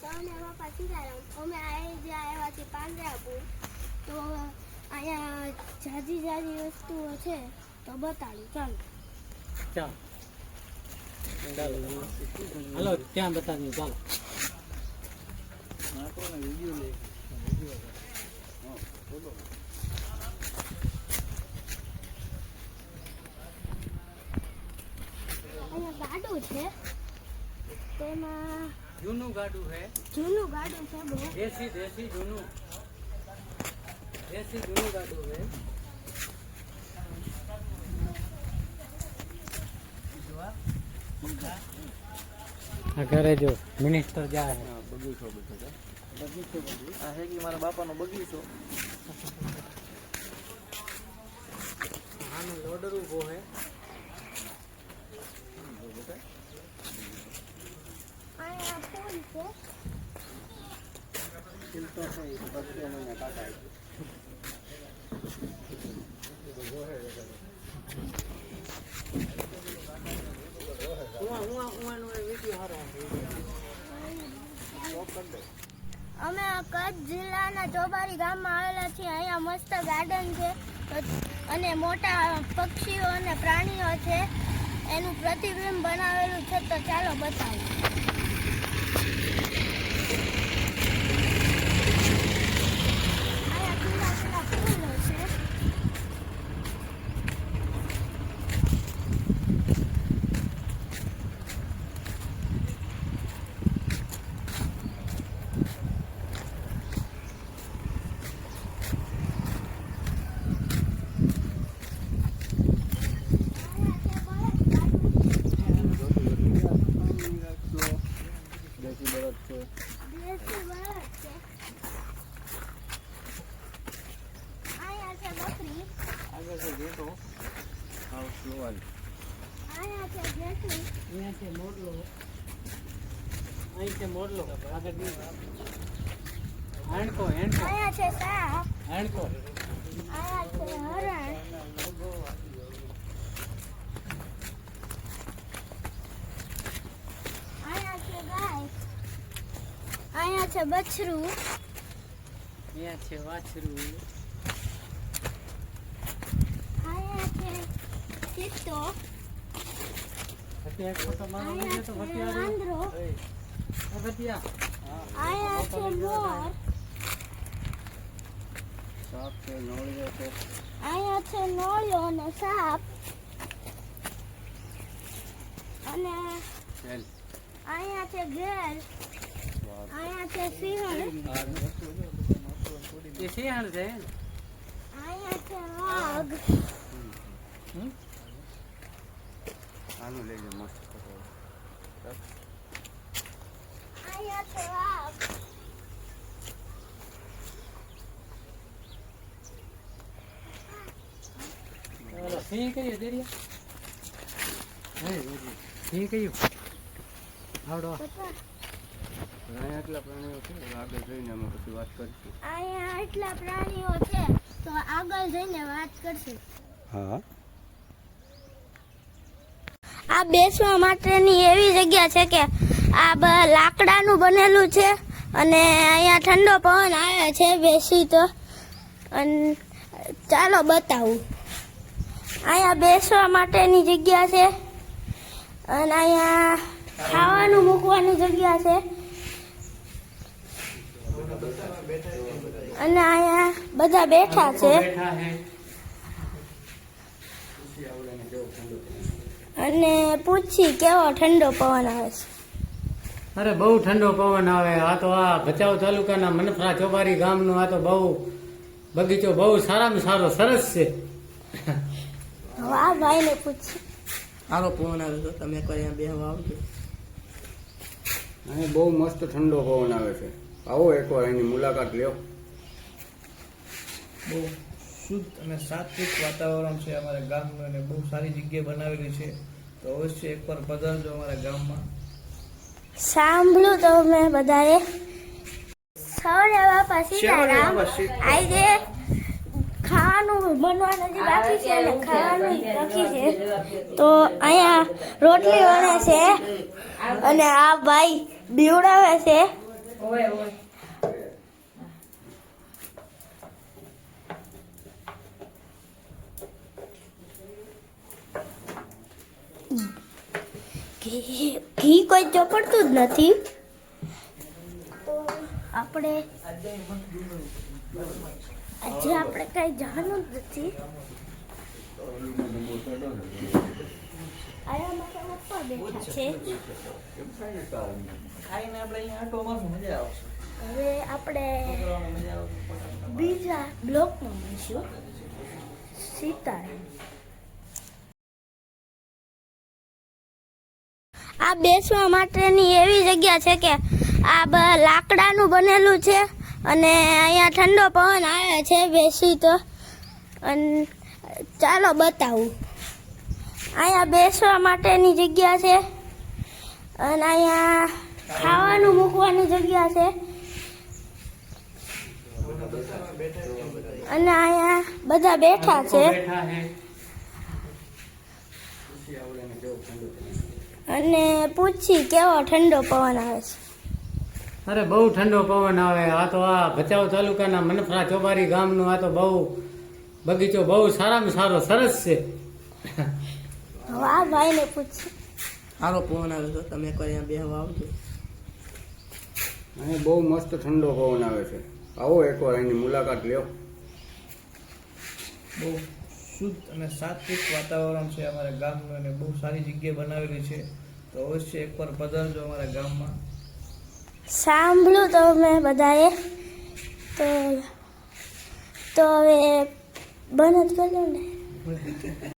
સૌને બાપા સીતારામ. અમે આજે આવ્યા છીએ પાંજરાપુર. તો અહીંયા જાજી વસ્તુઓ છે તો બતાડું. ચાલો હાલો ત્યાં બતાવીએ. ચાલો અહીંયા ગાડું છે, તેમાં જૂનું ગાડું છે બહુ દેશી જૂનું ગાડું છે. ઘરે જો મિનિસ્ટર જાય બગીચો આ હે કે મારા બાપાનો બગીચો. આનું લોડર ઉભો છે. અહીંયા ફૂલ છે. ચિંતો છે 2 મહિના કાકા અમે કચ્છ જિલ્લાના ચોબારી ગામમાં આવેલા છીએ. અહીંયા મસ્ત ગાર્ડન છે અને મોટા પક્ષીઓ અને પ્રાણીઓ છે. એનું પ્રતિબિંબ બનાવેલું છે. તો ચાલો બતાવું. અહીંયા પીળા ફૂલો છે. દેશી બળદ છે. અહીંયા છે બકરી. આગળ છે ઘેટો હાવ સ્લોવાલ. અહીંયા છે ઘેટું. અહીંયા છે મોડલો. અહીં છે મોડલો. આગળ હેણકો અહીંયા છે સાપ. હેણકો. અહીંયા છે હરણ. અહીંયા છે ગાય. અહીંયા છે બછરું. અહીંયા છે વાછરું. અહીંયા છે ચિત્તો. અત્યારે ફોટો મારો અહીંયા તો છે ભટિયા વાંદરો. અહીંયા છે મોર. સાપ છે નોળિયો છે. અહીંયા છે નોળિયો અને સાપ. અને ચલ અહીંયા છે ઘેર. અહીંયા છે સિંહણ. એ સિંહણ છે. અહીંયા છે વાઘ. આનું લઈ લો મસ્ત ફોટો. અહીંયા છે વાઘ. સિંહ કયું દેરિયા? સિંહ કયું? આવડો. અહીંયા એટલા પ્રાણીઓ છે આગળ જઈને અમે પછી વાત કરીશું. અહીંયા એટલા પ્રાણીઓ છે તો આગળ જઈને વાત કરશું. હા આ બેસવા માટેની એવી જગ્યા છે કે આ લાકડાનું બનેલું છે અને અહીંયા ઠંડો પવન આવે છે બેસી તો. અને ચાલો બતાવું. અહીંયા બેસવા માટેની જગ્યા છે અને અહીંયા ખાવાનું મૂકવાની જગ્યા છે અને અહીંયા બધા બેઠા છે. અને પૂછી કેવો ઠંડો પવન આવે છે. અરે બહુ ઠંડો પવન આવે. આ તો આ ભચાઉ તાલુકાના મનફરા ચોબારી ગામનું આ તો બહુ બગીચો બહુ સારામાં સારો સરસ છે. વાહ ભાઈ ને પૂછી. સારો પવન આવે તો તમે એકવાર અહીંયા બેહવા આવજો. અહીં બહુ મસ્ત ઠંડો પવન આવે છે. આવો એકવાર એની મુલાકાત લ્યો. બહુ શુદ્ધ અને સાત્વિક વાતાવરણ છે અમારા ગામનું અને બહુ સારી જગ્યા બનાવેલી છે. તો અવશ્ય એકવાર પધારજો અમારા ગામમાં. સાંભળ્યું તો મેં બધાએ. સૌને બાપા સીતારામ. આજે ખાવાનું બનવાનું જે બાકી છે અને ખાવાનું બાકી છે તો અહીંયા રોટલી બને છે અને આ ભાઈ બીવડાવે છે ઓય ઓય ઘી કોઈ ચોપડતું જ નથી તો આપણે આજે આપણે કઈ જવાનું જ નથી આયા મારા પપ્પા બેઠા છે ખાઈને આપણે અહીંયા આટો મારશું, મજા આવશે. હવે આપણે મજા આવશે. બીજા બ્લોકમાં મળીશું. સીતારામ. આ બેસવા માટેની એવી જગ્યા છે કે આ લાકડાનું બનેલું છે અને અહીંયા ઠંડો પવન આવે છે બેસી તો. અને ચાલો બતાવું. અહીંયા બેસવા માટેની જગ્યા છે અને અહીંયા ખાવાનું મૂકવાની જગ્યા છે અને અહીંયા બધા બેઠા છે બેઠા છે અને પૂછી કેવો ઠંડો પવન આવે છે. અરે બહુ ઠંડો પવન આવે. આ તો આ ભચાઉ તાલુકાના મનફરા ચોબારી ગામનું આ તો બહુ બગીચો બહુ સારામાં સારો સરસ છે. વાહ ભાઈને પૂછી. સારો પવન આવે તો તમે એકવાર અહીંયા બેહવા આવજો. અહીં બહુ મસ્ત ઠંડો પવન આવે છે. આવો એકવાર અહીંની મુલાકાત લ્યો. બહુ શુદ્ધ અને સાત્વિક વાતાવરણ છે અમારા ગામનું અને બહુ સારી જગ્યા બનાવેલી છે. તો અવશ્ય એકવાર પધારજો અમારા ગામમાં. સાંભળ્યું તો મેં બધાએ તો હવે બંધ જ કરી દઉં ને.